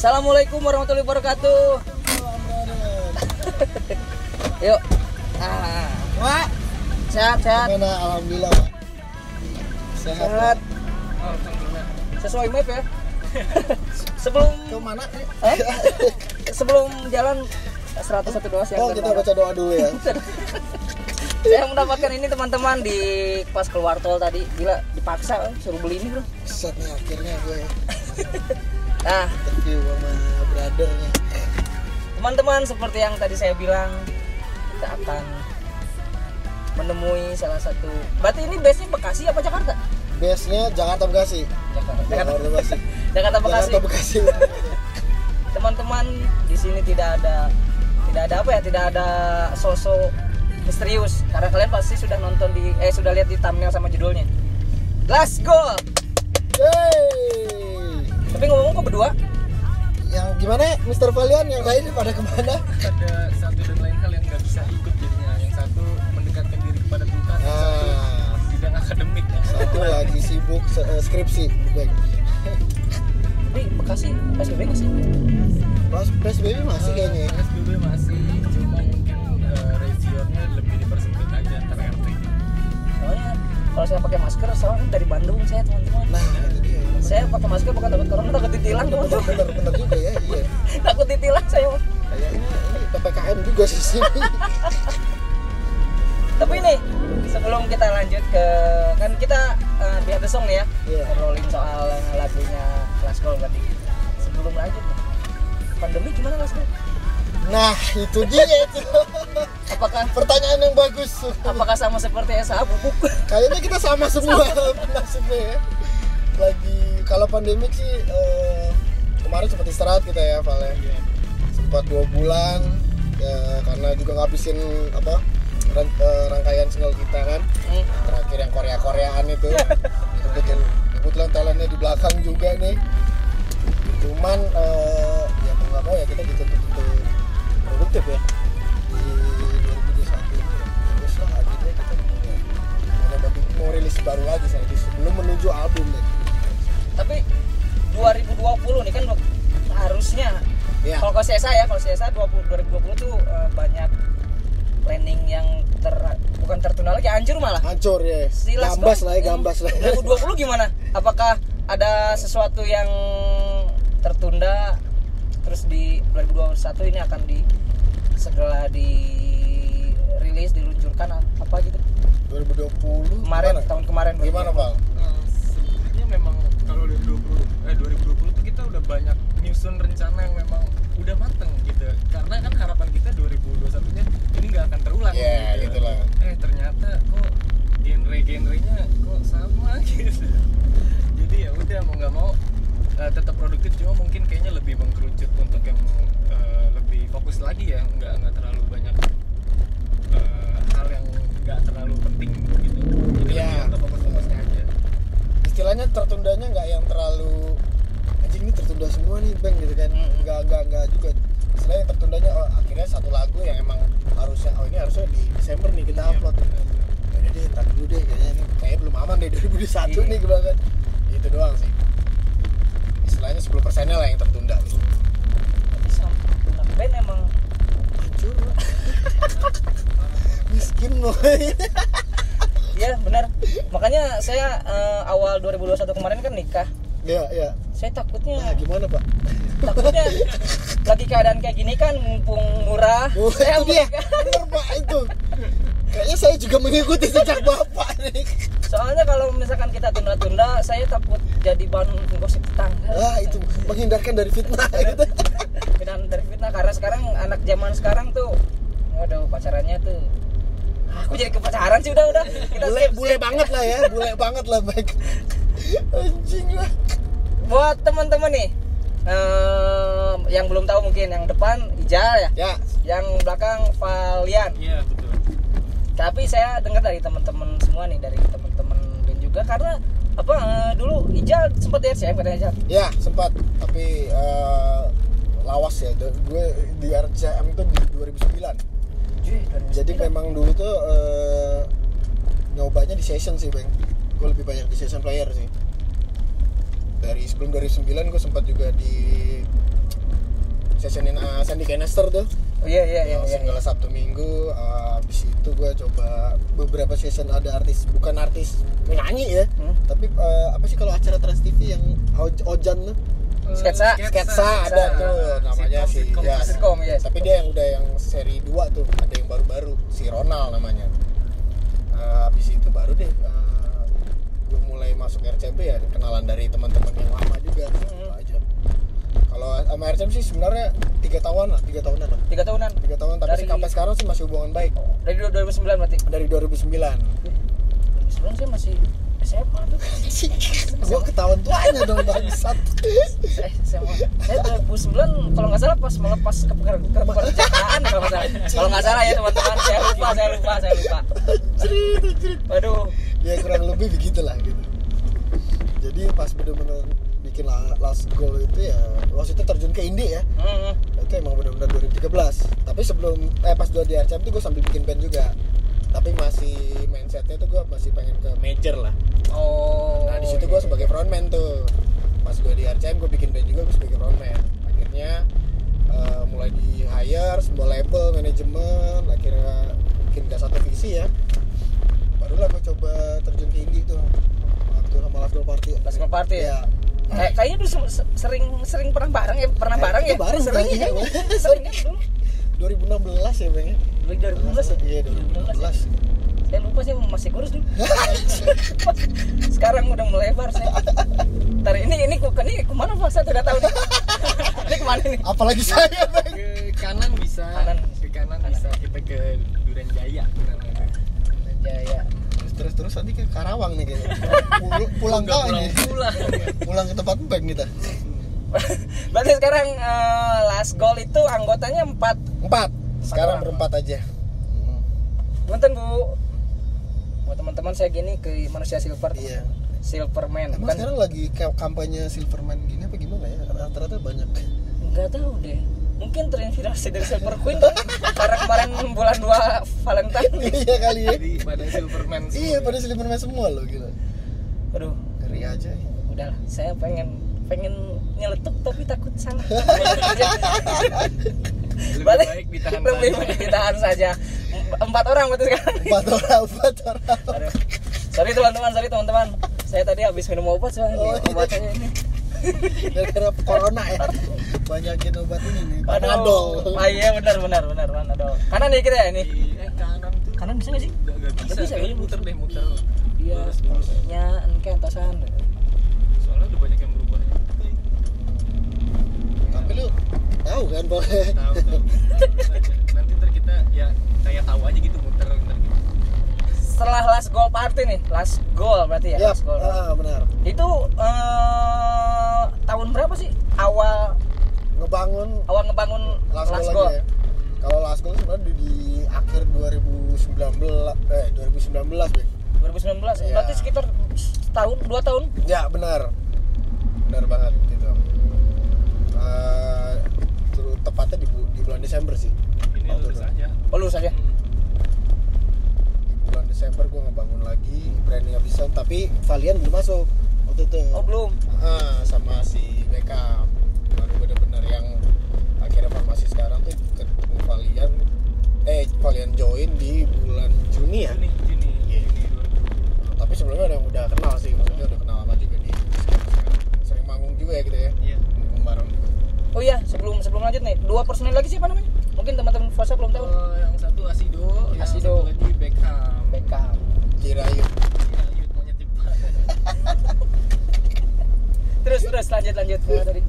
Assalamualaikum warahmatullahi wabarakatuh. Yuk. Wah, Sehat. gimana? Alhamdulillah, Pak. Sehat. Sesuai map ya. Sebelum Ke mana? sebelum jalan 101 doa siang. Oh, kita baca doa dulu ya. Saya mendapatkan ini teman-teman di pas keluar tol tadi. Gila, dipaksa suruh beli ini, Bro. Set nih akhirnya gue. Nah, Interview sama brothernya. teman-teman, seperti yang tadi saya bilang, kita akan menemui salah satu. Berarti ini base-nya Bekasi apa Jakarta? Base-nya Jakarta Bekasi. Jakarta Bekasi. Jakarta Bekasi. Jakarta Bekasi. Teman-teman, di sini tidak ada apa ya? Tidak ada sosok misterius. Karena kalian pasti sudah nonton sudah lihat di thumbnail sama judulnya. Let's go. Yeay. Tapi ngomong kok berdua? Yang gimana, Mr. Valian? Yang lain pada kemana? Ada satu dan lain hal yang nggak bisa ikut jadinya. Yang satu mendekatkan diri kepada Tuhan, yang satu bidang akademik, yang Satu lagi sibuk skripsi. Baik. Tapi Bekasi PSBB nggak sih? Pas PSBB masih kayaknya. PSBB masih, cuma mungkin regionnya lebih dipersempit aja antara RT. Soalnya kalau saya pakai masker, soalnya kan dari Bandung saya, teman-teman. Nah, itu dia. Saya pakai masker bukan takut corona, takut ditilang, teman-teman. Bener juga ya, iya. Takut ditilang saya. Kayak ini PPKM juga sih sini. Tapi nih, sebelum kita lanjut ke, kan kita behind the song nih ya, Iya. ngobrolin soal lagunya Glasgow berarti. Sebelum lanjut, pandemi gimana Glasgow? Nah, itu dia itu. Apakah Pertanyaan yang bagus. sama seperti SH Bubuk? Kayaknya kita sama semua nasibnya ya. Lagi kalau pandemik sih kemarin sempat istirahat kita ya, Val ya. Sempat 2 bulan ya, karena juga ngabisin apa rangkaian single kita kan. Terakhir yang Korea-Koreaan itu. Kebetulan talentnya di belakang juga nih. Cuman ya mau nggak mau ya kita dituntut untuk produktif ya di 2021 ini. Terus lah akhirnya kita mau rilis baru lagi sebelum menuju album deh. Tapi 2020 nih kan harusnya Ya. kalau CSA 2020 tuh banyak planning yang bukan tertunda lagi, hancur malah. Hancur ya. Silas Gambas dong. lah ya, gambas lah. 2020 gimana? Apakah ada sesuatu yang tertunda terus di 2021 ini akan segera dirilis, diluncurkan apa gitu? 2020 Kemarin, gimana? tahun kemarin. Gimana, Val? Sebenarnya memang kalau dari 2020 tuh kita udah banyak nyusun rencana yang memang udah mateng gitu. Karena kan harapan kita 2021-nya ini nggak akan terulang. Ya, gitu. itulah. Ternyata kok genre-genrenya kok sama gitu. Jadi ya udah mau nggak mau tetap produktif, cuma mungkin kayaknya lebih mengkerucut untuk yang lebih fokus lagi ya, nggak terlalu banyak hal yang nggak terlalu penting gitu. Jadi Ya. lebih untuk fokus-fokusnya aja. Istilahnya tertundanya nggak yang terlalu anjing ini tertunda semua nih bang gitu kan. Nggak juga. Istilahnya yang tertundanya akhirnya satu lagu yang emang ini harusnya di Desember nih kita upload. Ya deh, entar dulu deh, kayaknya belum aman deh 2021 nih bahkan. Itu doang sih. Istilahnya 10%-nya lah yang tertunda gitu. Tapi sampai band emang Hancur. Miskin loh. iya benar. Makanya saya awal 2021 kemarin kan nikah. Ya. Saya takutnya Nah, gimana, Pak? lagi keadaan kayak gini kan, mumpung murah. Oh, Saya itu dia. menikah. Bener, Pak, itu. Kayaknya saya juga mengikuti jejak Bapak nih. Soalnya kalau misalkan kita tunda-tunda, saya takut jadi bahan gosip tetangga. Wah, itu menghindarkan dari fitnah gitu. Dan dari fitnah, karena sekarang anak zaman sekarang tuh, waduh, pacarannya tuh. Aku jadi kepacaran sih udah. Kita Bule banget lah ya, bule banget lah baik. Anjing lah. Buat teman-teman nih, yang belum tahu mungkin yang depan Ijal ya, Ya, yang belakang Valian. Iya betul. Tapi saya dengar dari teman-teman semua nih, dari teman-teman band juga, karena dulu Ijal sempat di RCM katanya Ijal. ya sempat. Tapi lawas ya. Gue di RCM itu di 2009. Jadi memang dulu tuh nyobanya di session sih bang. Gue lebih banyak di session player sih. Dari sebelum 2009 gue sempat juga di sessionin Sandy Canister tuh. Oh iya. Segala Sabtu Minggu. Abis itu gue coba beberapa session ada artis, bukan artis penyanyi ya, tapi apa sih kalau acara Trans TV yang Ojan tuh? Sketsa Ada tuh namanya sitcom, ya. Tapi dia yang udah yang seri 2 tuh, ada yang baru-baru, si Ronald namanya. Habis itu baru deh gue mulai masuk RCB ya, kenalan dari teman-teman yang lama juga aja. Kalau sama RCB sih sebenarnya 3 tahunan lah. 3 tahun tapi sampai sekarang sih masih hubungan baik. Dari 2009 berarti? Dari 2009. 2009 saya masih SMA tuh. Gue ketahuan tuanya dong bangsat. Saya 2009 kalau nggak salah pas melepas kepekerjaan kalau nggak salah ya teman-teman, saya lupa. Waduh. Ya kurang lebih begitulah gitu. Jadi pas bener-bener bikin Last Goal itu ya waktu itu terjun ke indie ya. Itu emang bener-bener 2013. Tapi sebelum pas gue di RCM tuh gue sambil bikin band juga. Tapi masih mindsetnya tuh gue masih pengen ke major lah. Nah di situ gue sebagai frontman tuh. Pas gue di RCM gue bikin band juga, gue sebagai frontman. Akhirnya mulai di hire sebuah label, manajemen, akhirnya bikin gak satu visi ya. Barulah gue coba terjun ke indie tuh waktu sama Last Goal Party ya. Kayaknya dulu sering pernah bareng ya. Sering ya dulu 2016 ya Bang ya. 2016 ya? Iya 2016. Saya lupa sih masih kurus dulu. Sekarang udah melebar saya. Ntar ini kemana Pak? Saya tidak tahu nih. Ini kemana nih? Apalagi saya Bang. Ke kanan bisa. Kita ke Duren Jaya. Terus nanti ke Karawang nih kayaknya. Pulang ke tempat bank kita. Berarti sekarang Last Goal itu anggotanya 4. Sekarang berempat aja. Punten Bu. Buat teman-teman saya gini ke Manusia Silver. Iya. Silverman. Emang sekarang lagi kampanye Silverman gini apa gimana ya? Rata-rata banyak. Enggak tahu deh. Mungkin terinspirasi dari Silver Queen kan? Karena kemarin bulan 2 Valentine. Iya kali ya. Jadi pada Silverman semua. Iya, pada Silverman semua loh gitu. Aduh, ngeri aja. Udahlah, saya pengen nyeletuk tapi takut salah. Lebih baik ditahan saja. 4 orang berarti sekarang. 4 orang. Aduh. Sorry teman-teman. Saya tadi habis minum obat soalnya. Obatnya ini. Gara-gara corona ya. Banyakin obat ini nih. Panadol. Iya benar Panadol. Kanan nih kita ya ini. Kanan bisa enggak sih? Enggak bisa. Muter. Dia nya engke entosan. Soalnya udah banyak yang berubah. Tapi lu tahu kan boleh. Tahu. Nanti ntar kita ya kayak tahu aja gitu muter ntar gitu. Setelah Last Goal Party nih, Last Goal berarti ya? Last Goal. Benar. Itu tahun berapa sih awal ngebangun Last Goal? Ya. Kalau Last Goal sebenarnya di akhir 2019 Bek. 2019 ya. Berarti sekitar setahun, 2 tahun? Ya, benar banget gitu. Tepatnya di bulan Desember sih. Ini lulus aja. Di bulan Desember gue ngebangun lagi branding Abyssal, tapi Valian belum masuk waktu itu. Oh belum. Sama si Beckham baru bener-bener yang akhirnya formasi sekarang tuh ketemu Valian join di bulan Juni ya. Juni 2020. Tapi sebelumnya ada yang udah kenal sih, maksudnya udah kenal lama juga di sering manggung juga ya gitu ya. Iya. Manggung bareng. Oh iya, sebelum lanjut nih, 2 personil lagi sih apa namanya? Mungkin teman-teman Fosa belum tahu. Yang satu Asido, yang satu lagi Beckham. Jirayut monyet tipe. Terus lanjut tadi.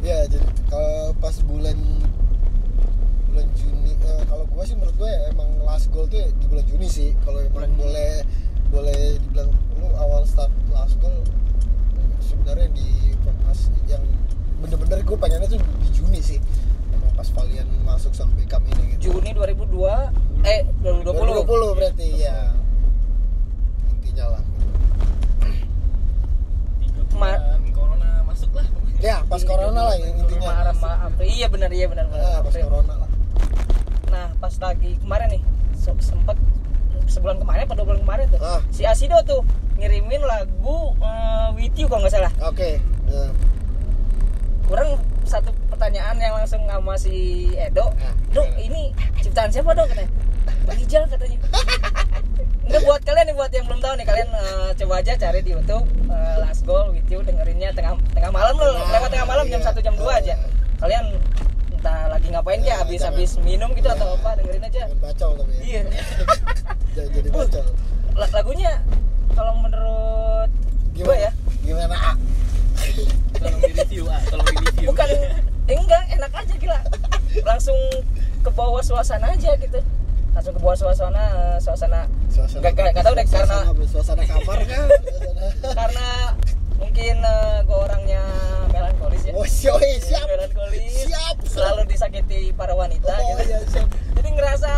Ya, jadi kalau pas bulan Juni, kalau gue sih menurut gue emang Last Goal tuh di bulan Juni sih. Kalau emang boleh dibilang lu awal start Last Goal sebenarnya di formasi yang bener-bener gue pengennya tuh di Juni sih. Emang pas Valian masuk sama Beckham ini gitu. Juni 2020 berarti ya. Intinya lah. Corona masuk lah. Ya, pas corona lah intinya. April. Iya benar. Pas corona lah. Nah, pas lagi kemarin nih sempat sebulan kemarin atau 2 bulan kemarin tuh. Si Asido tuh ngirimin lagu With You kalau nggak salah. Oke. Kurang satu pertanyaan yang langsung sama si Edo. Dok, ini ciptaan siapa dok? Katanya Bang Ijal katanya. Enggak, buat kalian nih, buat yang belum tahu nih, kalian coba aja cari di YouTube Last Goal with You, dengerinnya tengah malam loh, lewat tengah malam jam 1 jam 2 aja. Kalian entah lagi ngapain kayak habis minum gitu atau apa, dengerin aja. Jangan bacol tapi ya. Iya. Jangan jadi bacol. Lagunya kalau menurut gue ya, Gimana A? Tolong di review, bukan enggak, enak aja gila. Langsung ke bawah suasana aja gitu. Langsung ke bawah suasana Gak tau deh, suasana kamar kan? karena mungkin gue orangnya melankolis ya. Oh siap. Melankolis. Siap. Selalu disakiti para wanita Oh gitu. iya siap. Jadi ngerasa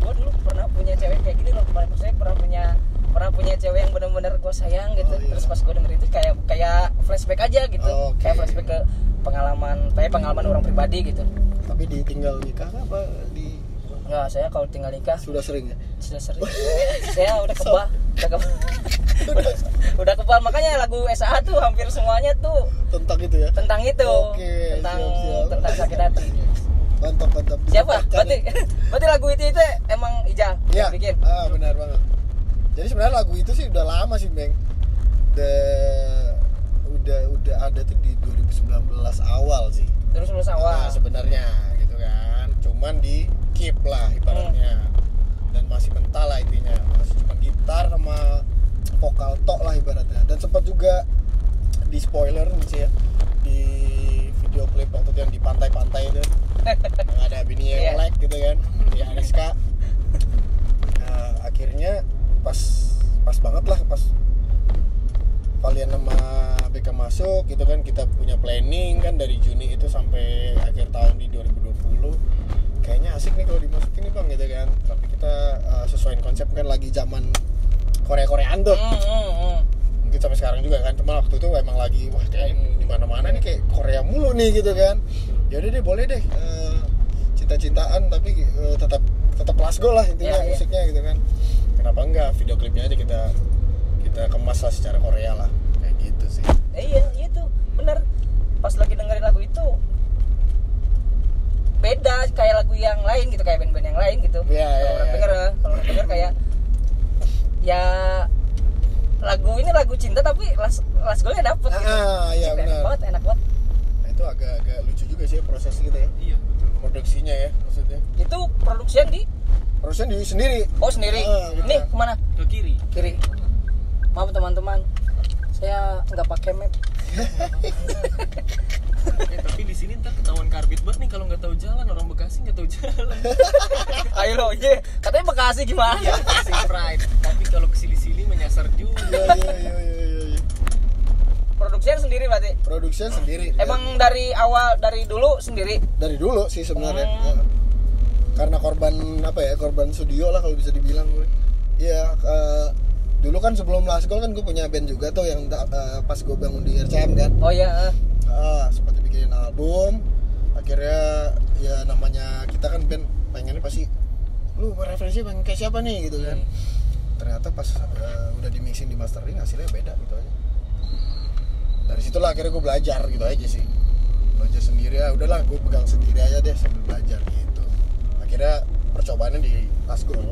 gue dulu pernah punya cewek kayak gini loh. Maksudnya pernah punya cewek yang benar-benar gue sayang gitu. Oh, iya. Terus pas gue denger itu kayak flashback aja gitu. Oh, okay. Kayak flashback ke pengalaman orang pribadi gitu. Tapi ditinggal nikah apa di Enggak, saya kalau tinggal nikah sudah sering ya? sudah sering. Saya udah kebal. Makanya lagu SAA tuh hampir semuanya tuh Tentang itu ya? tentang itu. Oke, tentang siap. tentang sakit hati. Mantap. Siapa? Berarti lagu itu emang Ijal Iya. yang bikin. Benar banget. Jadi sebenarnya lagu itu sih udah lama sih, Bang. Udah ada tuh di 2019 awal sih. Terus awal. Sebenarnya gitu kan. Cuman di keep lah ibaratnya. Dan masih mentah lah intinya. Masih cuma gitar sama vokal tok lah ibaratnya. Dan sempat juga di spoiler sih ya. Di video klip waktu itu yang di pantai-pantai itu. Yang ada bini yang like gitu kan. Di RSK. Nah, akhirnya pas banget lah pas Valian sama BK masuk gitu kan, kita punya planning kan dari Juni itu sampai akhir tahun di 2020. Kayaknya asik nih kalau dimasukin nih Bang gitu kan. Tapi kita sesuaiin konsep kan lagi zaman Korea-Koreaan tuh. Mungkin sampai sekarang juga kan. Cuma waktu itu emang lagi wah kayak di mana-mana nih kayak Korea mulu nih gitu kan. Ya udah deh, boleh deh. Cinta-cintaan tapi tetap Last Goal lah intinya musiknya gitu kan. Kenapa enggak video klipnya aja kita kemas lah secara Korea lah kayak gitu sih. Iya itu bener. Pas lagi dengerin lagu itu beda kayak lagu yang lain gitu, kayak band-band yang lain gitu. Kalau orang denger kayak ya lagu ini lagu cinta tapi Last Goal-nya dapet gitu. Iya benar. Enak banget. Nah, itu agak lucu juga sih proses gitu ya. Iya betul. Produksinya ya maksudnya. Itu produksian di sendiri. Oh sendiri. Nih kemana? Ke kiri. Maaf teman-teman, saya nggak pakai map. Tapi di sini ntar ketahuan karbit banget nih kalau nggak tahu jalan, orang Bekasi nggak tahu jalan. Ayo lo, katanya Bekasi gimana? Iya, Bekasi pride. Tapi kalau kesili-sili menyasar juga. Iya. Produksian sendiri berarti? Produksian sendiri. Emang dari dulu sendiri? Dari dulu sih sebenarnya. Karena korban studio lah kalau bisa dibilang gue. Iya, dulu kan sebelum Last Goal kan gue punya band juga tuh yang pas gue bangun di RCM kan. Oh iya. Sempat bikin album. Akhirnya ya namanya kita kan band pengennya pasti lu referensi pengen kayak siapa nih gitu kan. Ternyata pas udah di mixing di mastering hasilnya beda gitu aja. Dari situlah akhirnya gue belajar gitu aja sih. Belajar sendiri ya, udahlah gue pegang sendiri aja deh sambil belajar gitu. Akhirnya percobaannya di Last Goal.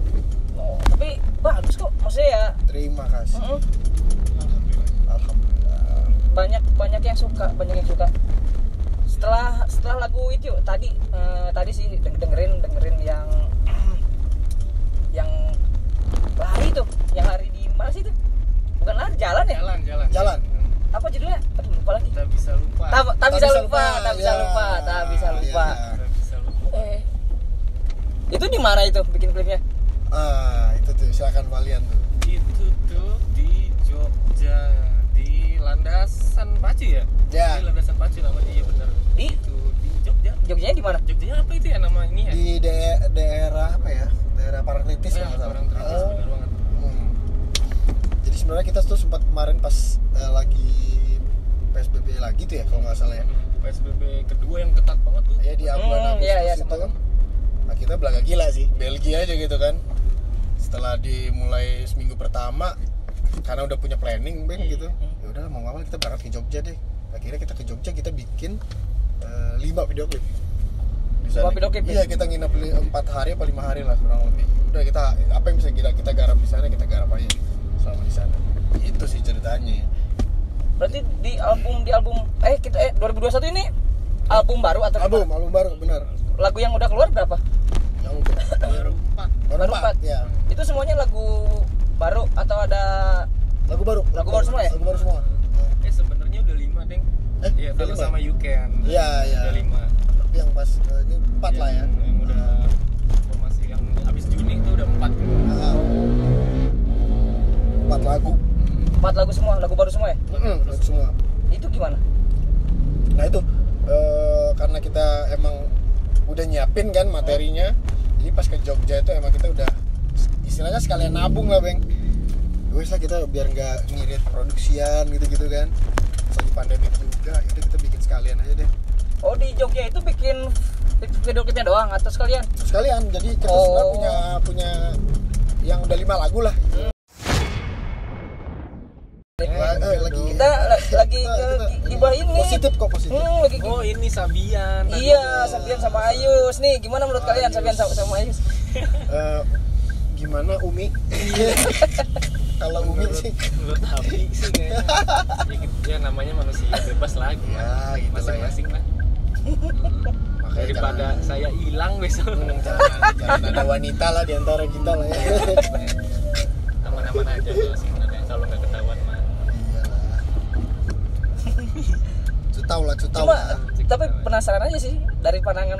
Oh, tapi bagus kok, maksudnya ya. Terima kasih. Alhamdulillah. Banyak yang suka. Setelah lagu itu tadi sih dengerin yang lari tuh, yang lari di mana sih itu? Bukan lari, jalan ya? Jalan. Apa judulnya? Aduh lupa lagi. Tak bisa lupa. Tak bisa lupa. Itu di mana itu bikin klipnya? Itu tuh silakan Valian tuh. Itu tuh di Jogja, di Landasan Pacu ya? Ya. Di Landasan Pacu namanya, iya benar. Itu di Jogja. Jogjanya di mana? Jogjanya apa itu ya nama ini ya? Di daerah apa ya? Daerah Parangtritis ya, Parangtritis benar banget. Jadi sebenarnya kita tuh sempat kemarin pas lagi PSBB lagi tuh ya kalau nggak salah ya. PSBB kedua yang ketat banget tuh. Ya di bulan Agustus itu. Nah, kita belaga gila sih, Belgia aja gitu kan. Setelah dimulai seminggu pertama, karena udah punya planning gitu. Ya udah mau ngawal kita berangkat ke Jogja deh. Akhirnya kita ke Jogja, kita bikin 5 video klip. 5 video klip. Iya, kita nginep 4 hari apa 5 hari lah kurang lebih. Udah kita apa yang bisa kita garap di sana kita garap aja selama di sana. Itu sih ceritanya. Berarti di album 2021 ini album baru atau album baru benar. Lagu yang udah keluar berapa? Yang baru 4. Baru 4 ya. Itu semuanya lagu baru atau ada Lagu baru semua ya? Lagu baru semua. Sebenarnya udah 5, Deng. Iya, kalau sama You Can. Iya. Udah 5. Tapi yang pas ini 4 lah ya. Yang udah formasi yang habis Juni itu udah 4. 4 lagu. 4 lagu semua, lagu baru semua ya? Lagu semua. Itu gimana? Nah itu karena kita emang udah nyiapin kan materinya, jadi pas ke Jogja itu emang kita udah istilahnya sekalian nabung lah Bang. Wes lah kita biar nggak ngirit produksian gitu-gitu kan. Lagi pandemi juga, itu kita bikin sekalian aja deh. Oh di Jogja itu bikin video klipnya doang atau sekalian? Sekalian, jadi kita sebenarnya punya yang udah 5 lagu lah. Lagi gibah ini. Positif kok positif. Lagi Ini Sabian. Iya, Sabian sama Ayus. Nih, gimana menurut kalian Sabian sama Ayus? Gimana Umi? Kalau Umi sih menurut Abi sih kayaknya. Ya namanya manusia bebas lagi. Ya, gitu masing-masing lah. Daripada saya hilang besok. Jangan ada wanita lah di antara kita lah ya. Aman-aman aja tuh sebenarnya kalau nggak ketahuan mah. Cutau lah. Tapi penasaran aja sih dari pandangan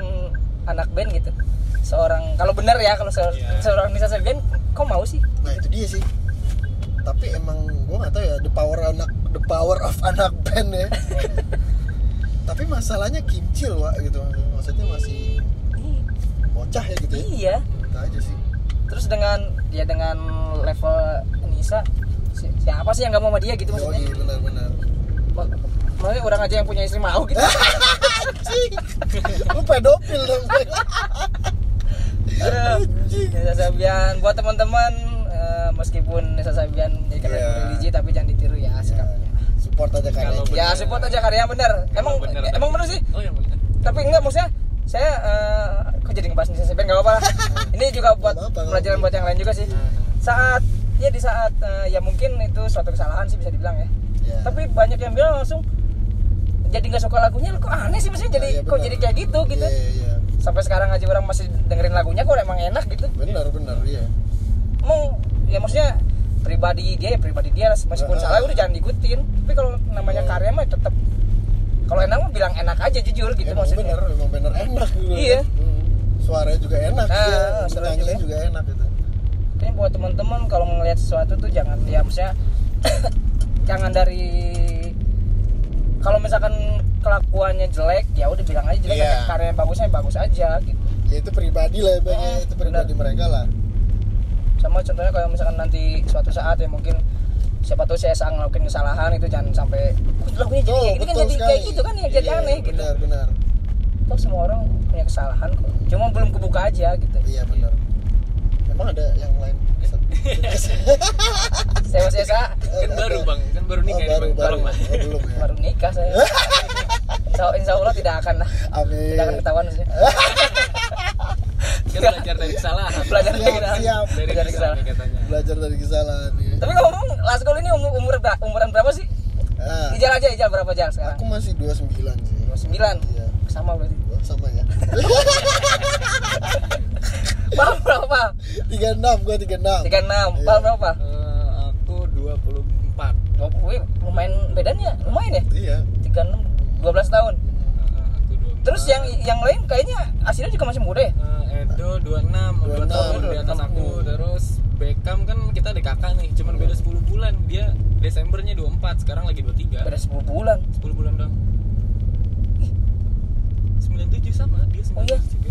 anak band gitu. Kalau benar ya seorang Nisa Sabian kok mau sih? Nah itu dia sih. Tapi emang gue nggak tahu ya the power of anak band ya. Tapi masalahnya kimcil Wak gitu, maksudnya masih bocah ya gitu ya. Iya. Itu aja sih. Terus dengan level Nisa siapa sih yang nggak mau sama dia gitu maksudnya? Iya benar. Maksudnya orang aja yang punya istri mau gitu. Anjing. Lu pedofil dong. Nisa Sabian buat teman-teman meskipun Nisa Sabian jadi religi tapi jangan ditiru ya sikapnya. Support aja karya. Ya support aja karya bener. Emang bener sih. Oh yang bener. Tapi enggak maksudnya saya kok jadi ngebahas Nisa Sabian enggak apa-apa lah. Ini juga buat pelajaran buat yang lain juga sih. Di saat ya mungkin itu suatu kesalahan sih bisa dibilang ya. Tapi banyak yang bilang langsung jadi nggak suka lagunya, kok aneh sih maksudnya jadi kok jadi kayak gitu. Iya. Sampai sekarang aja orang masih dengerin lagunya kok emang enak gitu. Benar iya. Emang ya maksudnya pribadi dia meskipun salah udah jangan diikutin. Tapi kalau namanya karya mah tetap kalau enak mah bilang enak aja jujur gitu maksudnya. Emang bener enak gitu. Iya. Suaranya juga enak, nyanyinya juga enak gitu. Tapi buat teman-teman kalau ngelihat sesuatu tuh jangan ya maksudnya jangan dari kalau misalkan kelakuannya jelek ya udah bilang aja jelek, karya bagusnya bagus aja gitu. Ya itu pribadi lah ya itu pribadi mereka lah. Sama contohnya kalau misalkan nanti suatu saat ya mungkin siapa tahu saya ngelakuin kesalahan itu jangan sampai lagunya jadi kayak gitu kan jadi kayak gitu kan ya jadi aneh gitu. Benar. Toh semua orang punya kesalahan kok. Cuma belum kebuka aja gitu. Iya benar. Emang ada yang lain? Saya Kan baru nikah ya, Bang. Tolong lah. Belum ya. Baru nikah saya. Insya Allah tidak akan lah. Amin. Tidak akan ketahuan sih. Kan belajar dari kesalahan. Belajar dari kesalahan katanya. Belajar dari kesalahan. Ya. Tapi ngomong Last Goal ini umuran berapa sih? Ijal berapa Jal sekarang? Aku masih 29 sih. 29? Iya. Sama berarti. Sama ya. Bang berapa? 36, gua 36. 36. Bang berapa? Aku 24. Wih, lumayan bedanya, lumayan ya? Iya. 36, 12 tahun. Aku 24. Terus yang lain kayaknya aslinya juga masih muda ya? Edo 26, 2 tahun di atas aku. Terus Beckham kan kita adik kakak nih, cuman beda 10 bulan. Dia Desembernya 24, sekarang lagi 23. Beda 10 bulan. 10 bulan dong. 97 sama, dia 97 Oh iya? juga.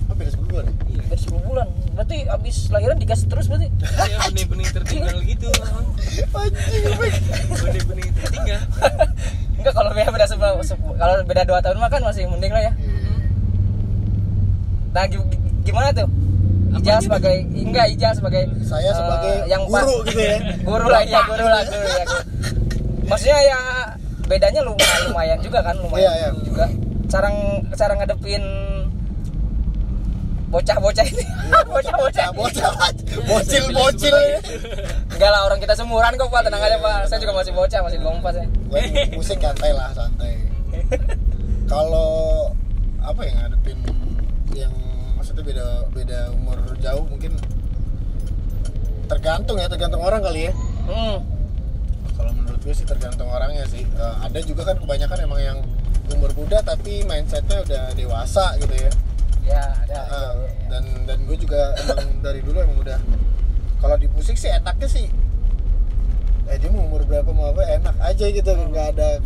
Oh, beda 10 bulan ya? Iya. Beda 10 bulan. Berarti abis lahiran digas terus berarti? Ya benih-benih tertinggal gitu. Anjing. Benih-benih tertinggal. Enggak, kalau kalau beda 2 tahun mah kan masih mending lah ya. Nah, gimana tuh? Ijal sebagai Saya sebagai yang guru gitu ya. Guru lah. Maksudnya ya bedanya lumayan juga kan, lumayan Iya. juga. Cara ngadepin bocah-bocah ini. Bocah-bocah. Bocil. Enggak lah, orang kita seumuran kok Pak, tenang aja Pak. Saya juga masih bocah, masih lompat ya. Gue musik santai. Kalau apa yang ngadepin yang maksudnya beda umur jauh mungkin tergantung orang kali ya. Kalau menurut gue sih tergantung orangnya sih. Ada juga kan kebanyakan emang yang umur muda tapi mindsetnya udah dewasa gitu ya. Ya, ada. Dan gue juga emang dari dulu emang udah kalau di musik sih enaknya sih dia mau umur berapa mau apa enak aja gitu, nggak ada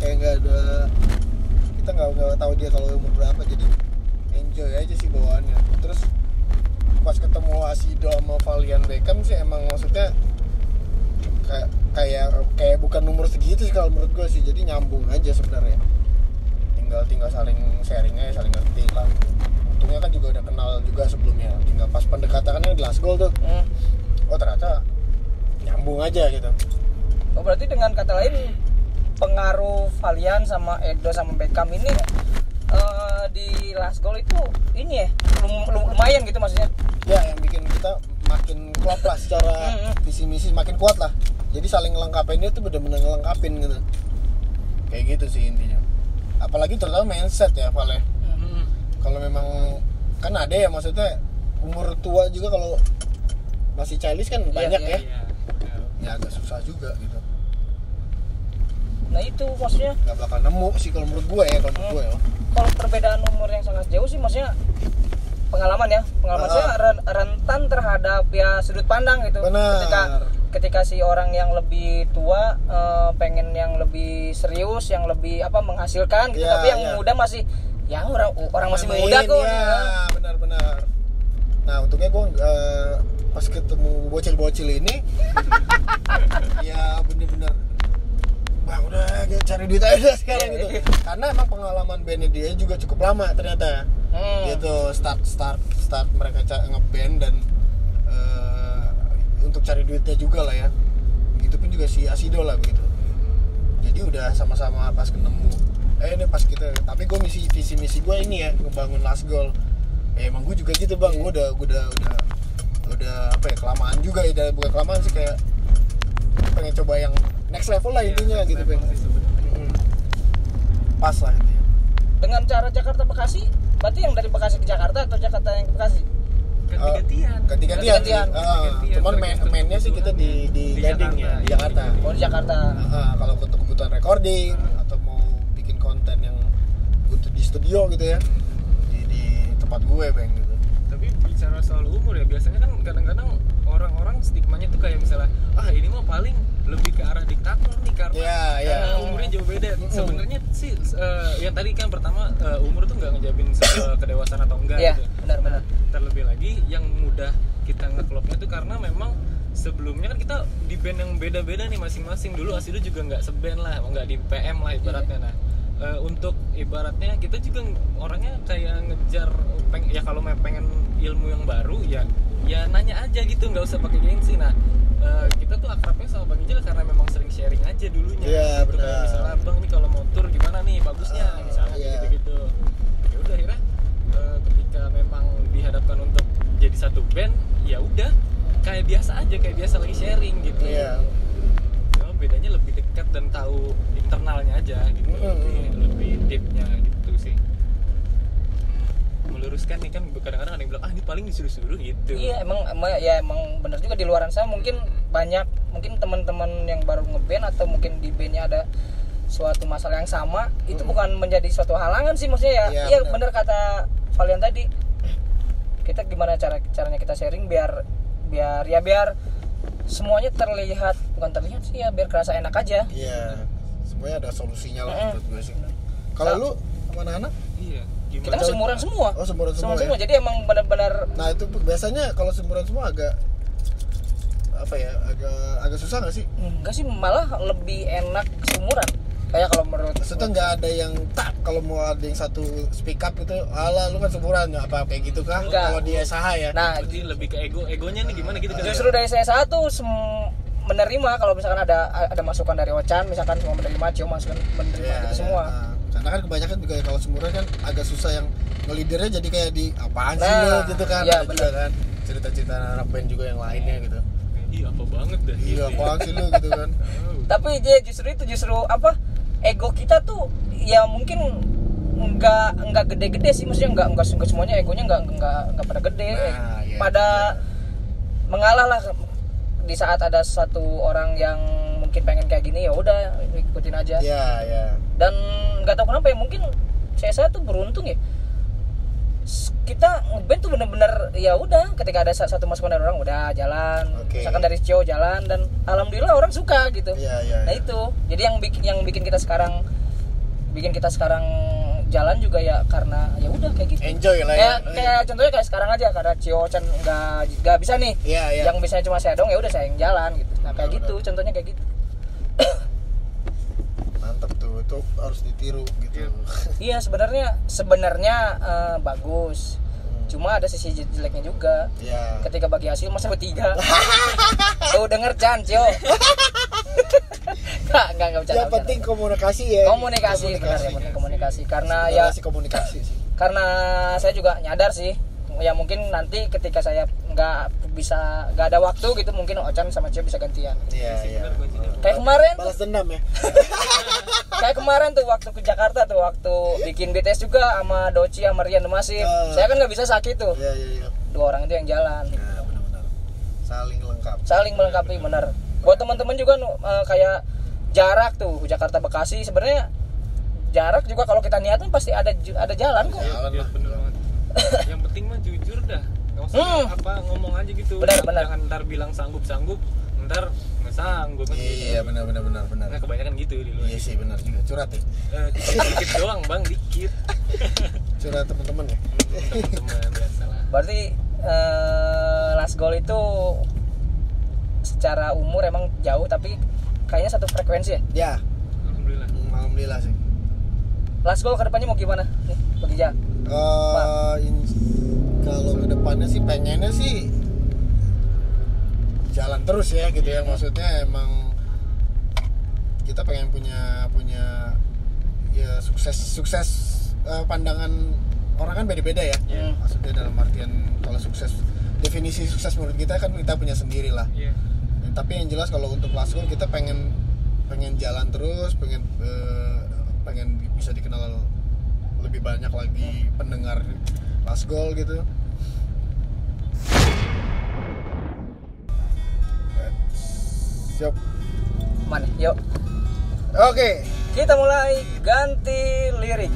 kita nggak tahu dia kalau umur berapa, jadi enjoy aja sih bawaannya. Terus pas ketemu Asido sama Valian Beckham sih emang maksudnya kayak bukan umur segitu sih kalau menurut gue sih, jadi nyambung aja sebenarnya, tinggal saling sharing aja, saling ngerti lah. Untungnya kan juga udah kenal juga sebelumnya, tinggal pas pendekatannya di Last Goal tuh oh ternyata nyambung aja gitu. Oh, berarti dengan kata lain pengaruh Valian sama Edo sama Beckham ini di Last Goal itu ini ya lumayan gitu maksudnya ya, yang bikin kita makin klop lah secara visi misi, makin kuat lah, jadi saling ngelengkapin, dia tuh bener-bener ngelengkapin gitu, kayak gitu sih intinya. Apalagi terutama mindset ya Val ya. Kalau memang kan ada ya maksudnya umur tua juga kalau masih childish kan banyak ya. Ya agak susah juga gitu. Nah itu maksudnya Gak bakal nemu sih kalau menurut gue ya, Kalau perbedaan umur yang sangat jauh sih maksudnya pengalaman saya rentan terhadap ya sudut pandang gitu. Benar. Ketika si orang yang lebih tua pengen yang lebih serius, yang lebih menghasilkan gitu, tapi yang muda masih ya orang masih muda kok. Ya, benar. Nah, untungnya gue pas ketemu bocil-bocil ini ya bener-bener bang udah cari duit aja sekarang gitu. Karena emang pengalaman bandnya dia juga cukup lama ternyata. Gitu start mereka ngeband dan untuk cari duitnya juga lah ya. Begitu pun juga si Asido lah begitu. Jadi udah sama-sama pas ketemu ini pas kita, tapi gue visi misi gue ini ya ngebangun Last Goal. Emang gue juga gitu bang, gue udah apa ya, kelamaan juga ya, bukan kelamaan sih, kayak pengen coba yang next level lah intinya gitu bang. Pas lah intinya. Dengan cara Jakarta Bekasi, berarti yang dari Bekasi ke Jakarta atau Jakarta yang ke Bekasi? Ganti-gantian. Cuman mainnya sih kita di Gading ya, di Jakarta. Oh di Jakarta. Kalau untuk kebutuhan recording atau mau bikin konten yang butuh di studio gitu ya, di tempat gue bang gitu. Tapi bicara soal umur ya, biasanya kan kadang-kadang orang-orang stigmanya tuh kayak misalnya ini mah paling lebih ke arah diktator nih karena umurnya jauh beda. Sebenarnya sih yang tadi kan pertama umur tuh nggak ngejabin kedewasaan atau enggak gitu. Benar. Terlebih lagi yang mudah kita ngeklopnya tuh karena memang sebelumnya kan kita di band yang beda-beda nih masing-masing. Dulu Asido juga nggak seband lah, nggak di PM lah ibaratnya. Nah untuk ibaratnya kita juga orangnya kayak ngejar ya kalau pengen ilmu yang baru ya nanya aja gitu, nggak usah pakai gengsi. Nah kita tuh akrabnya sama Bang Ijal karena memang sering sharing aja dulunya. Iya, gitu. Kayak misalnya Bang nih kalau mau tour gimana nih bagusnya misalnya gitu-gitu. Ya udah akhirnya ketika memang dihadapkan untuk jadi satu band ya udah kayak biasa aja, kayak biasa lagi sharing gitu. Iya. Cuma bedanya lebih dekat dan tahu internalnya aja gitu, lebih deepnya gitu sih. Meluruskan nih kan kadang-kadang ada yang bilang ini paling disuruh-suruh gitu. Iya emang benar juga, di luaran sana mungkin teman-teman yang baru ngeband atau mungkin di bandnya ada suatu masalah yang sama, itu bukan menjadi suatu halangan sih maksudnya ya. Iya benar kata Valian tadi, kita gimana caranya kita sharing biar semuanya bukan terlihat sih ya, biar kerasa enak aja. Iya, semuanya ada solusinya lah menurut gue sih. Kalau lu sama anak-anak? Iya. Gimana? Kita masih umuran semua. Oh, seumuran semua. Ya? Jadi emang benar-benar. Nah itu biasanya kalau seumuran semua agak susah nggak sih? Enggak sih, malah lebih enak seumuran. Kayak kalau menurut maksudnya nggak ada yang kalau mau ada yang satu speak up gitu, ala lu kan seumuran nggak apa kayak gitu kan? Kalau di SH ya. Nah, jadi lebih ke egonya nih gimana gitu kan? Justru dari saya satu menerima kalau misalkan ada masukan dari Ochan, misalkan semua menerima, Cio masukan menerima gitu semua. Karena kan kebanyakan juga kalau semuanya kan agak susah yang ngelidernya, jadi kayak di apaan sih lo gitu kan. Iya, ada juga kan cerita-cerita anak band juga yang lainnya gitu. Iya apa banget dah. Iya apaan sih lo gitu kan. Tapi justru apa ego kita tuh ya mungkin nggak gede-gede sih, maksudnya nggak semuanya egonya nggak pada gede. Nah, iya, pada mengalah lah di saat ada satu orang yang mungkin pengen kayak gini, ya udah ikutin aja. Iya. Dan nggak tahu kenapa ya, mungkin saya tuh beruntung ya, kita ngeband tuh bener-bener ya udah ketika ada satu masukan dari orang udah jalan. Misalkan dari Cio jalan dan alhamdulillah orang suka gitu. Nah itu jadi yang bikin kita sekarang jalan juga ya karena ya udah kayak gitu. Enjoy lah ya. Kayak contohnya kayak sekarang aja karena Cio Chan nggak bisa nih. Iya. Yang bisanya cuma saya dong, ya udah saya yang jalan gitu. Nah kayak gitu contohnya kayak gitu. Mantap tuh, itu harus ditiru gitu. Iya sebenarnya bagus. Cuma ada sisi jeleknya juga. Iya. Ketika bagi hasil masa bertiga. Tuh denger Chan, Cio. Enggak bercanda. Yang penting komunikasi ya. Komunikasi benar ya, penting komunikasi. Karena komunikasi sih. Karena saya juga nyadar sih, ya mungkin nanti ketika saya nggak ada waktu gitu, mungkin Ochan sama Cio bisa gantian. Iya. Kayak kemarin balas dendam ya. Kayak kemarin tuh waktu ke Jakarta tuh, waktu bikin BTS juga sama Doci sama Rian Masif. Saya kan nggak bisa sakit tuh. Iya. Dua orang itu yang jalan. Nah, benar-benar. Saling melengkapi benar. Buat teman-teman juga kayak jarak tuh Jakarta Bekasi, sebenarnya jarak juga kalau kita niatin pasti ada jalan kok. Iya benar banget. Yang penting mah jujur dah. Nggak usah apa ngomong aja gitu. Benar. Jangan ntar bilang sanggup, ntar nggak sanggup kan. Iya benar. Nah kebanyakan gitu di luar. Iya sih benar juga, curhat ya. Dikit doang bang, dikit. Curhat teman-teman ya. Teman-teman biasalah. Berarti Last Goal itu secara umur emang jauh tapi kayaknya satu frekuensi ya? Ya. Alhamdulillah sih. Last Goal kedepannya mau gimana nih bagi Ja? Kalau kedepannya sih pengennya sih jalan terus ya gitu ya, maksudnya emang kita pengen punya ya sukses pandangan orang kan beda-beda ya. Maksudnya dalam artian kalau sukses, definisi sukses menurut kita kan kita punya sendiri lah. Tapi yang jelas kalau untuk Last Goal kita pengen jalan terus, pengen bisa dikenal lebih banyak lagi pendengar Last Goal gitu. Siap. Mana? Yuk. Oke. Kita mulai ganti lirik.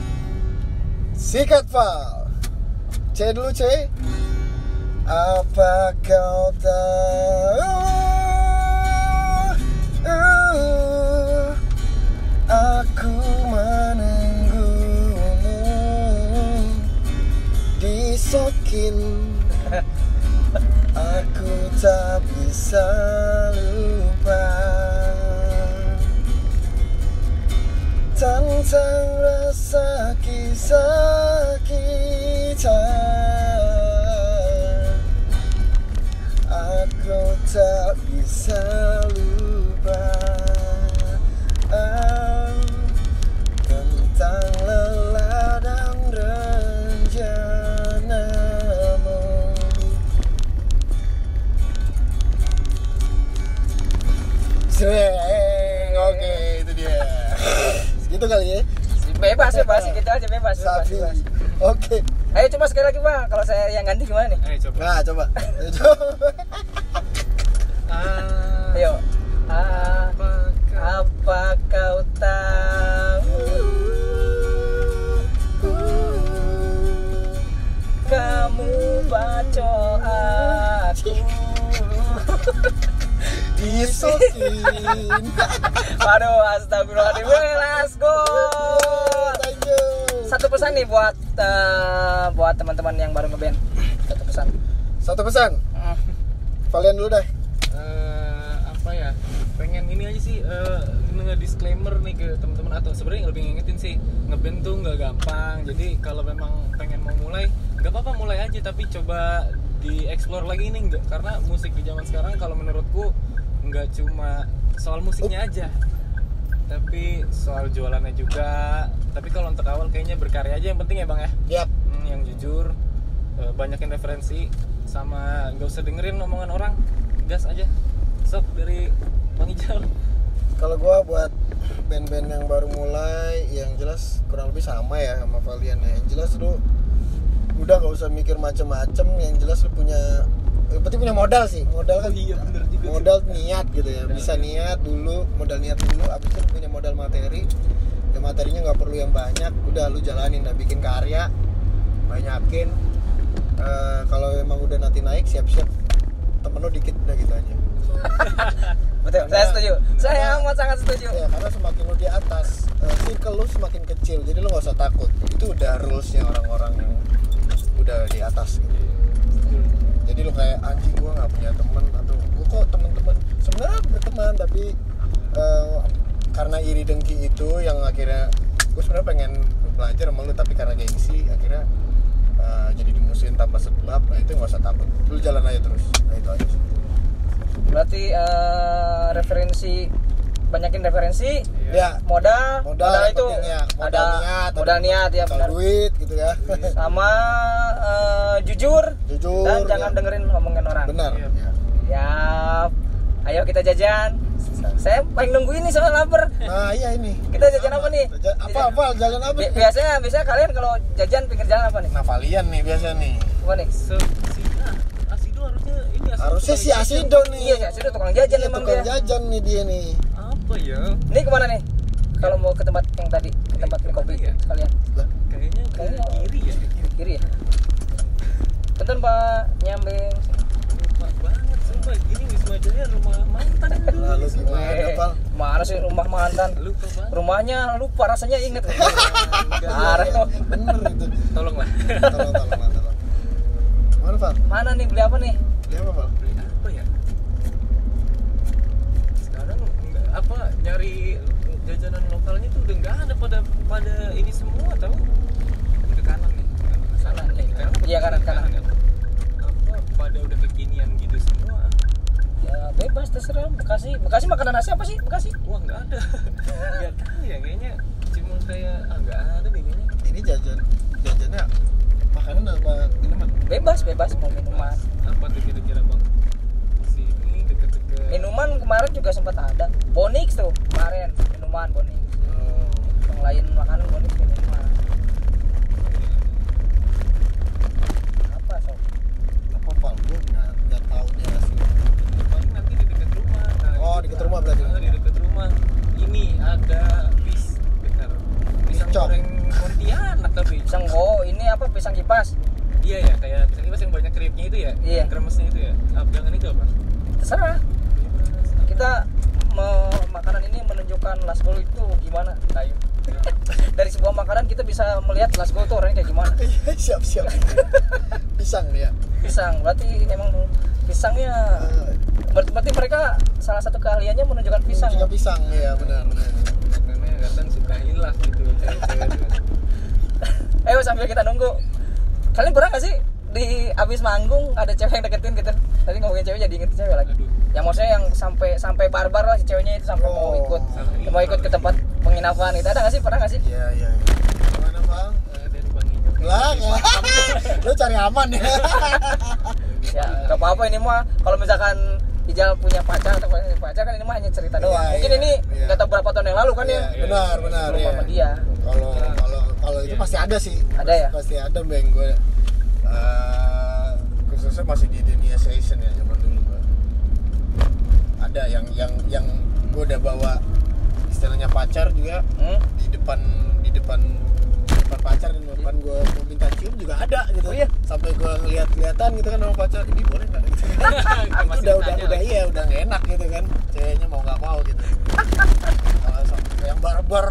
Sikat Val. C dulu C. Apa kau tahu? Aku menunggumu di Sokin. Aku tak bisa lupa tentang rasa kisah kita. Aku tak bisa lupa tentang lelah dan rencanamu. Oke, itu dia. Segitu kali ya. Bebas gitu aja bebas. Oke. Ayo coba sekali lagi Bang, kalau saya yang ganti gimana nih? Ayo coba. Nah, coba. Ayo. Apa kau tahu? Kamu bacok aku. Disokin. Waduh, astagfirullahaladzim. Let's go. Thank you. Satu pesan nih buat teman-teman yang baru ngeband. Satu pesan. Valian dulu deh. Apa ya? Pengen ini aja sih nge-disclaimer nih ke teman-teman, atau sebenarnya lebih ngingetin sih, ngeband tuh nggak gampang. Jadi kalau memang pengen mau mulai, nggak apa-apa mulai aja, tapi coba di-explore lagi nih, karena musik di zaman sekarang kalau menurutku nggak cuma soal musiknya aja, tapi soal jualannya juga. Tapi kalau untuk awal kayaknya berkarya aja yang penting ya bang ya. Yap. Yang jujur, banyakin referensi, sama nggak usah dengerin omongan orang, gas aja. Sok dari Bang Ijal. Kalau gua buat band-band yang baru mulai, yang jelas kurang lebih sama ya sama Valian ya. Yang jelas lu udah gak usah mikir macem-macem, yang jelas lu punya, yang penting punya modal sih. Modal kan, Iya bener juga. modal niat gitu ya. Bisa niat dulu, modal niat dulu, abis itu punya modal materi. Ya materinya nggak perlu yang banyak, udah lu jalanin, nah bikin karya, banyakin. Kalau emang udah nanti naik, siap-siap temen lu dikit, udah gitu aja. Betul, saya setuju. Saya amat sangat setuju. Ya, karena semakin lu di atas, circle lu semakin kecil, jadi lu nggak usah takut. Itu udah rulesnya orang-orang yang udah di atas gitu. Jadi lu kayak anjing, gua nggak punya temen, atau gua kok temen-temen sebenarnya berteman, tapi karena iri dengki itu yang akhirnya gue sebenarnya pengen belajar sama lu, tapi karena gengsi akhirnya jadi dimusuhin tanpa sebab. Nah itu nggak usah takut, lu jalan aja terus. Nah itu aja sih. Berarti referensi, banyakin referensi, Ya, modal yang itu penting ya, ada modal niat ya soal benar. duit gitu ya. Sama jujur dan jangan ya. dengerin omongan orang. Benar. Iya. Ya. Ya, ayo kita jajan. Saya paling nunggu ini soal lapar. Nah iya ini. Kita jajan apa nih? Apa jalan apa? Biasanya kalian kalau jajan pinggir jalan apa nih? Nah Valian nih biasa nih. Apa nih? Asido harusnya ini Harusnya si Asido nih. Iya, sudah tukang jajan Iya, emang tukang dia. jajan nih dia nih. apa ya? Ini kemana nih? Kalau mau ke tempat yang tadi, ke tempat beli kopi ya? kalian. Lah, Kayaknya ke kiri ya. Kiri ya? Bentar Pak, nyambing. Lupa banget sumpah, gini Wisma Jaya rumah mantan yang dulu. lalu gimana, Pal? Mana sih rumah mantan? Lupa banget. Rumahnya lupa, rasanya inget. Enggak. Parah. Bener itu. Tolonglah. Tolong. Mana, Pal? Mana nih, beli apa nih? Dia apa, Pal? Beli apa ya? Sekarang enggak apa, nyari jajanan lokalnya tuh udah enggak ada, pada ini semua tahu. Ke kanan nih. Kanan, iya, kanan. Ya. Apa pada udah kekinian gitu semua. Ya bebas, terserah. Bekasi makanan nasi apa sih? Bekasi? Wah nggak ada. Nggak tahu ya, kayaknya cuma kayak nggak ada nih kayaknya. Ini jajannya makanan apa minuman? Bebas mau minuman. Apa tuh kira-kira bang? Sini deket-deket. Minuman kemarin juga sempat ada. Bonix tuh kemarin, minuman Bonix. Yang lain makanan Bonix minuman. Apa sob? Apa, Pal? Gue nggak tahu dia asli. Paling nanti di dekat rumah. Oh, di dekat rumah berarti? Di dekat rumah. Ini ada pisang Cok. goreng Pontianak tapi. Pisang ini apa? Pisang kipas. Iya ya, kayak pisang kipas yang banyak keripnya itu ya. Iya. Yang kremesnya itu ya. Jangan itu apa? Terserah. Kita makanan ini menunjukkan last goal itu gimana? Ayo. Dari sebuah makanan kita bisa melihat last goal tuh orangnya kayak gimana. siap. Pisang nih ya. Pisang, berarti emang pisangnya berarti mereka salah satu keahliannya menunjukkan pisang. Juga pisang ya, benar. Karena kadang suka hilang gitu cewek-cewek itu. Ayo sambil kita nunggu. Kalian pernah gak sih di abis manggung ada cewek yang deketin gitu? Tadi ngomongin cewek jadi inget cewek lagi. Aduh. Yang maksudnya yang sampai barbar lah si ceweknya itu sampai mau ikut ke tempat penginapan gitu. Ada gak sih? Pernah gak sih? Iya. Gimana, Bang? Dari Bang Ijo. Lah, lu cari aman ya. Ya gak apa-apa ini mah kalau misalkan Ijal punya pacar atau punya pacar kan ini mah hanya cerita doang. Iya, Mungkin iya, ini iya. nggak tahu berapa tahun yang lalu kan ya. Benar. Belum Iya. sama dia. Kalau itu pasti ada sih. Ada ya? Pasti ada, Bang. Gue khususnya masih di dunia session ya zaman dulu gue. Ada yang gue udah bawa istilahnya pacar juga di depan pacar, di depan gue mau minta cium juga ada gitu. Oh iya? Sampai gue kelihatan gitu kan sama pacar, ini boleh nggak? Gitu. Masih Itu ditanya udah lagi. iya udah nggak enak gitu kan, ceweknya mau nggak mau gitu. Sampai yang barbar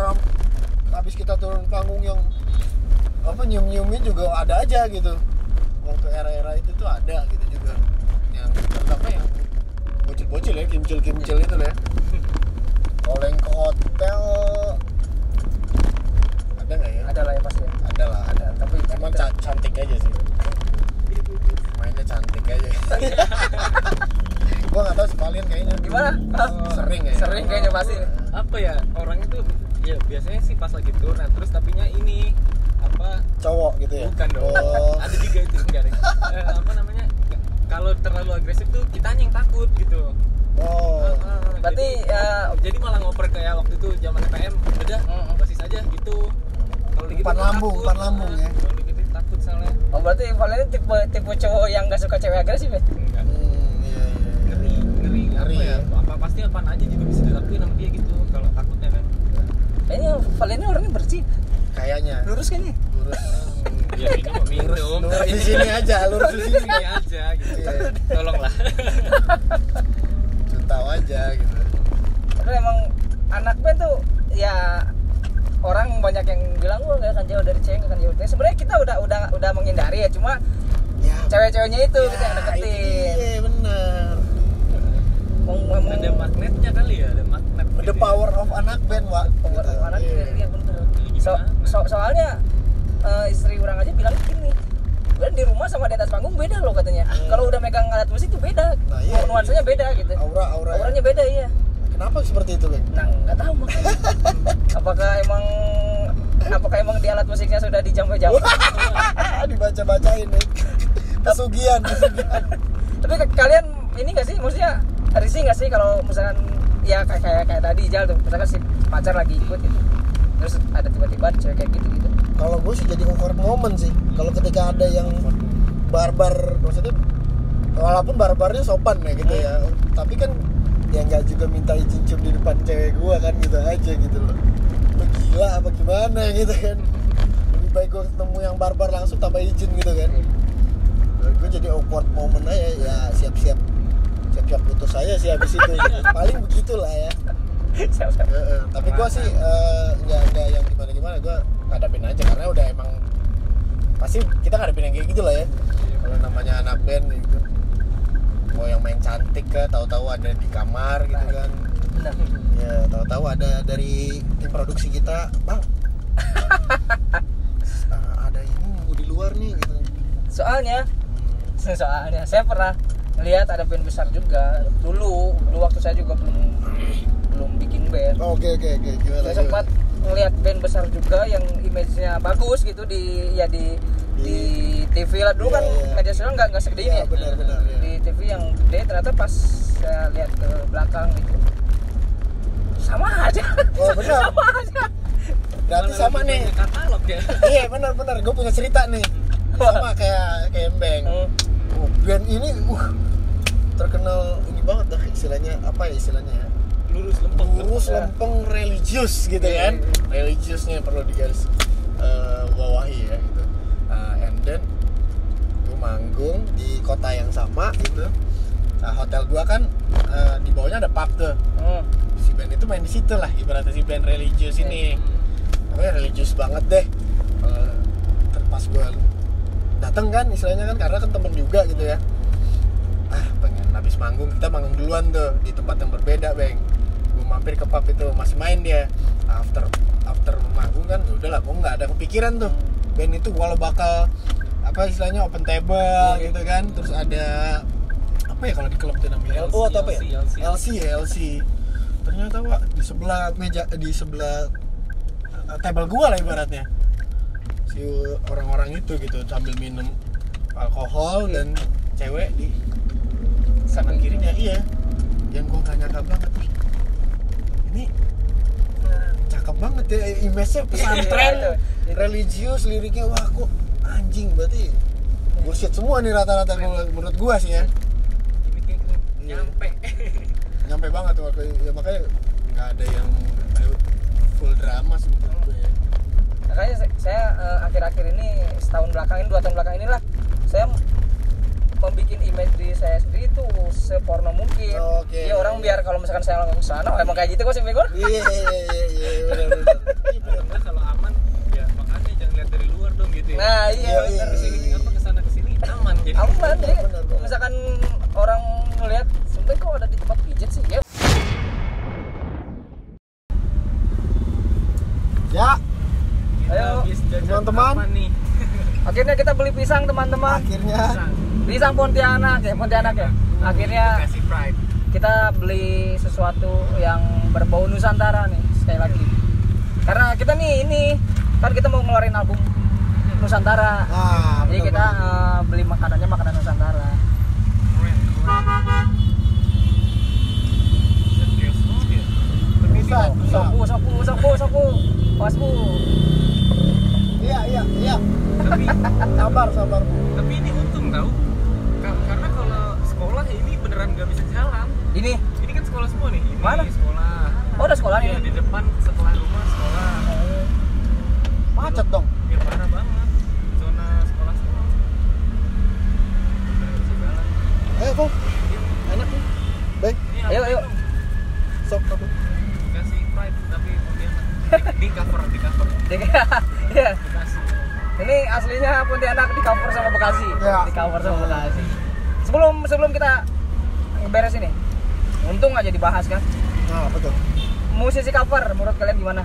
habis kita turun panggung yang apa nyium-nyiumnya juga ada aja gitu. Waktu era-era itu tuh ada gitu juga. Yang apa yang bocil-bocil ya, kimcil itu lah ya. Kalau yang ke hotel ada nggak ya? Ada lah ya pasti. Ada lah, ada. Tapi Cuman cantik aja sih. Mainnya cantik aja. Gua nggak tahu sekalian kayaknya. Gimana? Sering kayaknya pasti. Apa ya, orang itu ya biasanya sih pas lagi tour, nah terus tapinya ini apa Cowok gitu ya? bukan dong. Oh. Ada juga itu enggak deh. Apa namanya, kalau terlalu agresif tuh kitanya yang takut gitu. Oh. Berarti Jadi malah ngoper kayak waktu itu zaman PM, udah basis aja gitu. Kalau gitu Umpan lambung, takut. umpan lambung ya. Kalau gitu takut soalnya. oh berarti Valen ini tipe cowok yang gak suka cewek agresif ya? Enggak. Iya. Ngeri apa Ngeri ya? ya. Apa pasti apaan aja juga bisa dilakuin sama dia gitu kalau takutnya kan. Kayaknya Valen ini orangnya bersih. Kayaknya. Lurus kayaknya. Lurus. Ya ini mau minum. Lurus di sini aja, lurus di sini. Sini aja gitu. Iya. Tolonglah. Tahu aja gitu. Tapi emang anak band tuh ya orang banyak yang bilang gua gak akan jauh dari cewek, gak akan jauh dari. Sebenarnya kita udah menghindari ya, cuma Ya. cewek-ceweknya itu gitu yang deketin. Iya benar. Ada magnetnya kali ya, ada magnet. The power of anak band, Wak. Power Gitu. of anak Iya. iya bener. Soalnya istri orang aja bilang gini, "Band di rumah sama di atas panggung beda loh," katanya. Kalau udah megang alat musik tuh beda. Nah, iya. Nuansanya beda gitu. Auranya Beda iya. Kenapa seperti itu, Bang? Nah, nggak tahu makanya. apakah emang di alat musiknya sudah dijampe-jampe? Dibaca-bacain nih. Pesugihan. Tapi kalian ini nggak sih, maksudnya risih nggak sih kalau misalkan ya kayak tadi Jal tuh, misalkan si pacar lagi ikut gitu, terus ada tiba-tiba cewek kayak gitu. Kalau gue sih jadi awkward moment sih. Kalau ketika ada yang barbar, maksudnya walaupun barbarnya sopan ya gitu ya, tapi kan ya nggak juga minta izin cium di depan cewek gue kan gitu aja gitu loh. Lu gila apa gimana gitu kan. Lebih baik gue ketemu yang barbar langsung tanpa izin gitu kan. Gue jadi awkward moment aja ya, siap-siap putus saya sih habis itu gitu. Paling begitulah ya. Tapi gue sih nggak yang gimana gue ngadapin aja karena udah emang pasti kita ngadepin yang kayak gitu lah ya. Kalau namanya anak band gitu, mau yang main cantik kan, tahu-tahu ada di kamar gitu kan. Benar. Ya tahu-tahu ada dari tim produksi kita, bang. Ada ini nunggu di luar nih gitu. Soalnya saya pernah lihat ada band besar juga dulu waktu saya juga belum bikin band. Oh, oke gimana? Saya sempat ngelihat band besar juga yang image-nya bagus gitu di TV lah dulu kan media sosial nggak segede ini ya. Benar ya. Di TV yang gede ternyata pas saya lihat ke belakang gitu sama aja. Oh benar. Sama aja. Berarti sama nih. Katalog ya. Iya benar. Gue punya cerita nih. Sama kayak Embeng. Oh, band ini terkenal ini banget dah istilahnya apa ya istilahnya ya? Lurus lempeng religius gitu kan. Religiusnya perlu digaris bawahi ya gitu. And then gue manggung di kota yang sama gitu. Nah, hotel gua kan di bawahnya ada pub tuh. Si band itu main di situ lah ibaratnya si band religius ini. Pokoknya religius banget deh. Pas gua dateng kan istilahnya kan karena kan temen juga gitu ya. Pengen habis manggung, kita manggung duluan tuh di tempat yang berbeda, Bang. Gue mampir ke pub itu masih main dia. After manggung kan udahlah, gue nggak ada kepikiran tuh band itu kalau bakal apa istilahnya open table gitu kan. Terus ada apa ya kalau di klub itu namanya LO atau apa ya? LC. Ternyata Wak, di sebelah table gua lah ibaratnya. Si orang-orang itu gitu sambil minum alkohol dan cewek di kanan kirinya. Iya, yang gua gak nyangka banget nih, ini cakep banget ya image-nya, pesantren religius, liriknya. Wah kok anjing, berarti bullshit semua nih rata-rata menurut gua sih ya. Nyampe banget tuh ya, makanya nggak ada yang full drama sih menurut gue ya. Makanya saya akhir-akhir ini setahun belakang ini 2 tahun belakang inilah saya membuat image diri saya sendiri itu seporno mungkin. Ya orang biar kalau misalkan saya langsung ke sana emang kayak gitu kok sih Bego. Iya benar. Kalau aman ya makanya jangan lihat dari luar dong gitu ya. Nah iya benar. Kesana kesini aman jadi. Aman jadi misalkan orang ngelihat sampai kok ada di tempat pijat sih ya. Ya. Ayo teman-teman. Akhirnya kita beli pisang teman-teman. Akhirnya Pisang Pontianak ya. Akhirnya kasih pride. kita beli sesuatu yang berbau Nusantara nih sekali lagi. Karena kita nih ini kan kita mau ngeluarin album Nusantara. Nah, Jadi kita beli makanannya makanan Nusantara. Keren. Serius banget ya. Tapi ini Bisa. Sapu. Pas bu. Iya. tapi Sabar. tapi ini untung tau. Karena kalau sekolah ya ini beneran nggak bisa jalan. Ini. Ini kan sekolah semua nih. Ini Mana? sekolah. Oh, udah sekolah Iya, ini. di depan setelah rumah sekolah. Macet dong. Ya parah banget. Zona sekolah semua. Bener nggak bisa jalan. Ayo kok. Enak nih. Baik. Ini Ayo. apa dong? Sok aku. Kasih pride tapi Pontianak. Di cover. Iya. Bekasi. Ini aslinya Pontianak di cover sama Bekasi. Ya. Di cover sama Bekasi. Sebelum kita beres ini, untung aja dibahas kan. Nah, betul. Musisi cover menurut kalian gimana?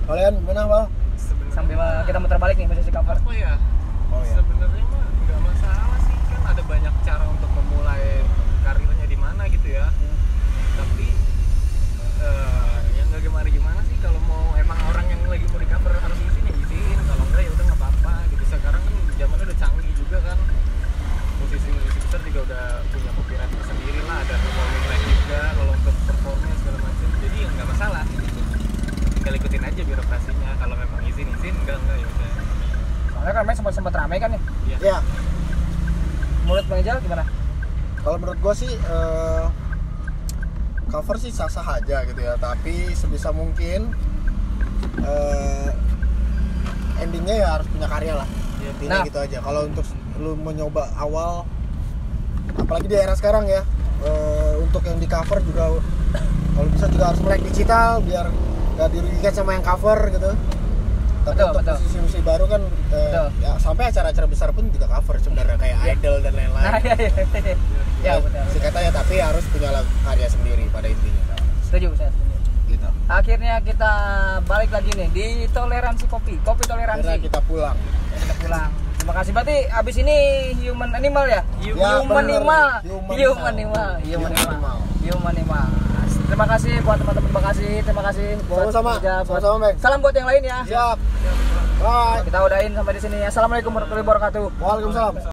Kalian gimana, Bal? Sebenarnya Sambil kita muter balik nih musisi cover. apa ya? Oh, ya. Sebenarnya mah nggak masalah sih, kan ada banyak cara untuk memulai karirnya di mana gitu ya. Tapi yang nggak gimana sih, kalau mau emang orang yang lagi mau di cover harus izin ya izin, kalau enggak ya udah nggak apa-apa gitu. Sekarang kan zamannya udah canggih juga kan, musisi-musisi besar juga udah punya copyright tersendiri lah, ada performing right juga kalau untuk performance segala macam, jadi ya nggak masalah gitu. Tinggal ikutin aja birokrasinya, kalau memang izin enggak ya udah. Soalnya kan main sempat ramai kan nih. Iya. Ya, Menurut Bang Ijal gimana? kalau menurut gua sih cover sih sah-sah aja gitu ya, tapi sebisa mungkin endingnya ya harus punya karya lah. Iya. Intinya Nah. gitu aja. Kalau untuk lu mau nyoba awal, apalagi di era sekarang ya, untuk yang di cover juga kalau bisa juga harus melek digital biar nggak dirugikan sama yang cover gitu. Tapi Betul, untuk betul. musisi-musisi baru kan Betul. ya, sampai acara-acara besar pun juga cover sebenarnya kayak Ya. Idol dan lain-lain. Nah, iya. Ya, betul. Singkatnya tapi harus punya karya sendiri pada intinya. Setuju, saya setuju. Gitu. Akhirnya kita balik lagi nih di toleransi kopi toleransi. Akhirnya kita pulang. Kita pulang. Terima kasih. Berarti abis ini human animal ya? Ya, Human bener. animal. Human animal. Terima kasih buat teman-teman Bekasi. Terima kasih buat Sama-sama. Ija, buat- Sama-sama, Bang. Salam buat yang lain ya. Siap. Bye. Kita udahin sampai di sini. Assalamualaikum warahmatullahi wabarakatuh. Waalaikumsalam.